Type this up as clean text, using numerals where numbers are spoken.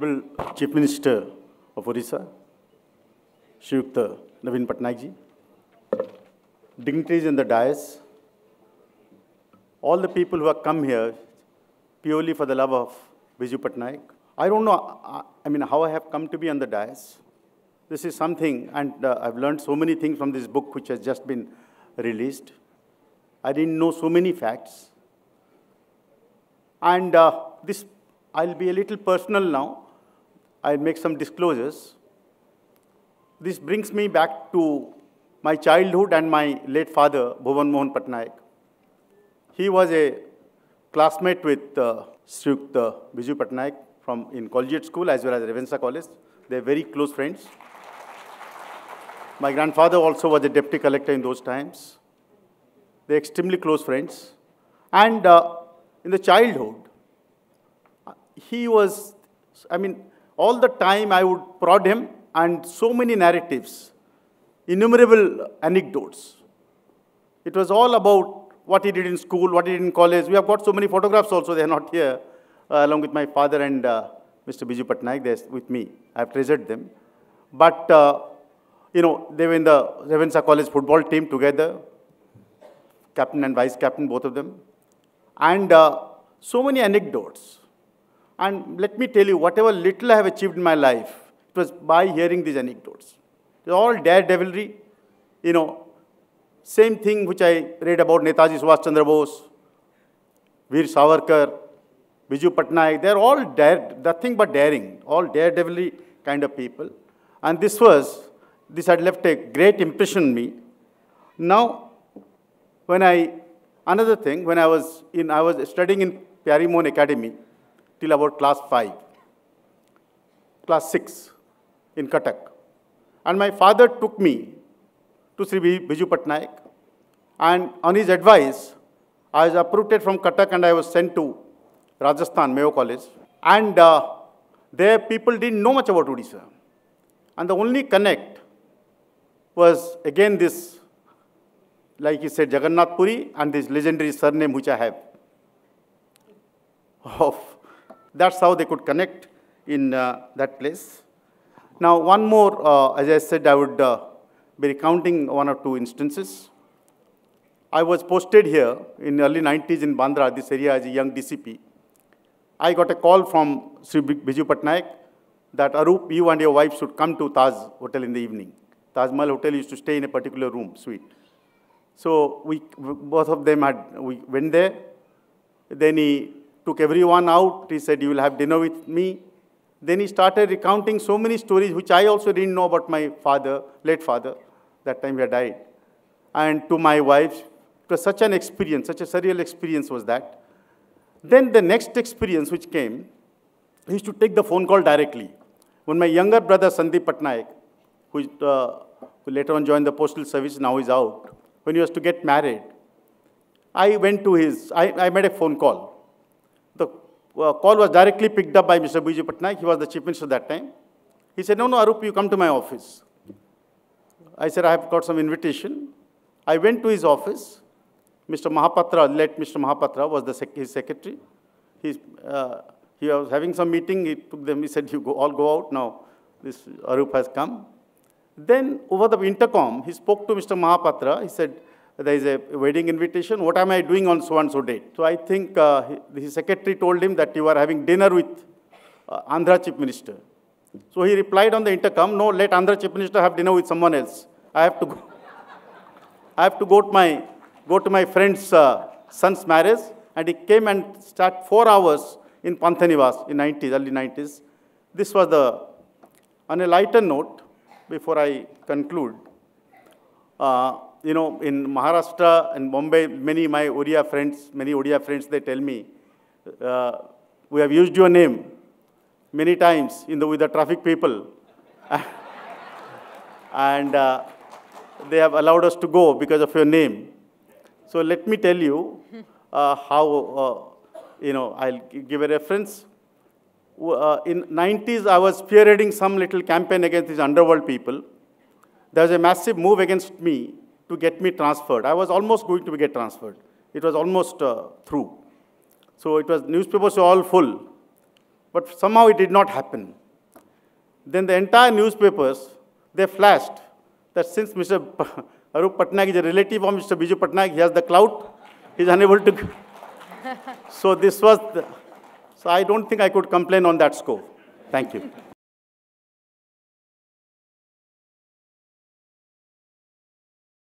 Honorable Chief Minister of Odisha, Shriyukta Naveen Patnaik ji, dignitaries in the dais, all the people who have come here purely for the love of Biju Patnaik. I don't know, how I have come to be on the dais. This is something, and I've learned so many things from this book which has just been released. I didn't know so many facts. And I'll be a little personal now. I'll make some disclosures. This brings me back to my childhood and my late father, Bhuvan Mohan Patnaik. He was a classmate with Shriyukta Biju Patnaik in collegiate school as well as Revensa College. They're very close friends. My grandfather also was a deputy collector in those times. They're extremely close friends. And in the childhood, he was, all the time I would prod him, and so many narratives, innumerable anecdotes. It was all about what he did in school, what he did in college. We have got so many photographs also, they are not here, along with my father and Mr. Biju Patnaik, they're with me. I have treasured them. But, they were in the Revensa College football team together, captain and vice captain, both of them. And so many anecdotes. And let me tell you, whatever little I have achieved in my life, it was by hearing these anecdotes. They're all daredevilry, same thing which I read about Netaji Subhash Chandra Bose, Veer Savarkar, Biju Patnaik. They're all nothing but daring, all daredevilry kind of people. And this had left a great impression on me. Now, another thing, when I was studying in Pyarimohan Academy till about class 6 in Cuttack. And my father took me to Sri Biju Patnaik, and on his advice, I was uprooted from Cuttack and I was sent to Rajasthan, Mayo College. And there people didn't know much about Odisha. And the only connect was again this, like he said, Jagannath Puri and this legendary surname which I have. That's how they could connect in that place. Now, one more, as I said, I would be recounting one or two instances. I was posted here in the early 90s in Bandra, this area, as a young DCP. I got a call from Sri Biju Patnaik that Arup, you and your wife should come to Taj Hotel in the evening. Taj Mahal Hotel used to stay in a particular room, suite. So both of them we went there. Then he took everyone out. He said, you will have dinner with me. Then he started recounting so many stories which I also didn't know about my father, late father. That time he had died. And to my wife, it was such an experience, such a surreal experience was that. Then the next experience which came, he used to take the phone call directly. When my younger brother, Sandeep Patnaik, who later on joined the postal service, now is out, when he was to get married, I went to I made a phone call. The call was directly picked up by Mr. Biju Patnaik. He was the chief minister that time. He said, no, Arup, you come to my office. I said, I have got some invitation. I went to his office. Mr. Mahapatra, late Mr. Mahapatra, was his secretary. He was having some meeting. He took them. He said, you all go out now. This Arup has come. Then, over the intercom, he spoke to Mr. Mahapatra. He said, there is a wedding invitation. What am I doing on so-and-so date? So I think his secretary told him that you are having dinner with Andhra Chief Minister. So he replied on the intercom, no, let Andhra Chief Minister have dinner with someone else. I have to go. I have to go to my friend's son's marriage. And he came and stayed 4 hours in Panthanivas in early 90s. This was on a lighter note, before I conclude, in Maharashtra and Mumbai, many Odia friends, they tell me, we have used your name many times with the traffic people. And they have allowed us to go because of your name. So let me tell you how, I'll give a reference. In 90s, I was spearheading some little campaign against these underworld people. There was a massive move against me to get me transferred. I was almost going to get transferred. It was almost through. So it was, newspapers were all full. but somehow it did not happen. Then the entire newspapers, they flashed that since Mr. Arup Patnaik is a relative of Mr. Biju Patnaik, he has the clout, he is unable to. So this was, so I don't think I could complain on that score. Thank you.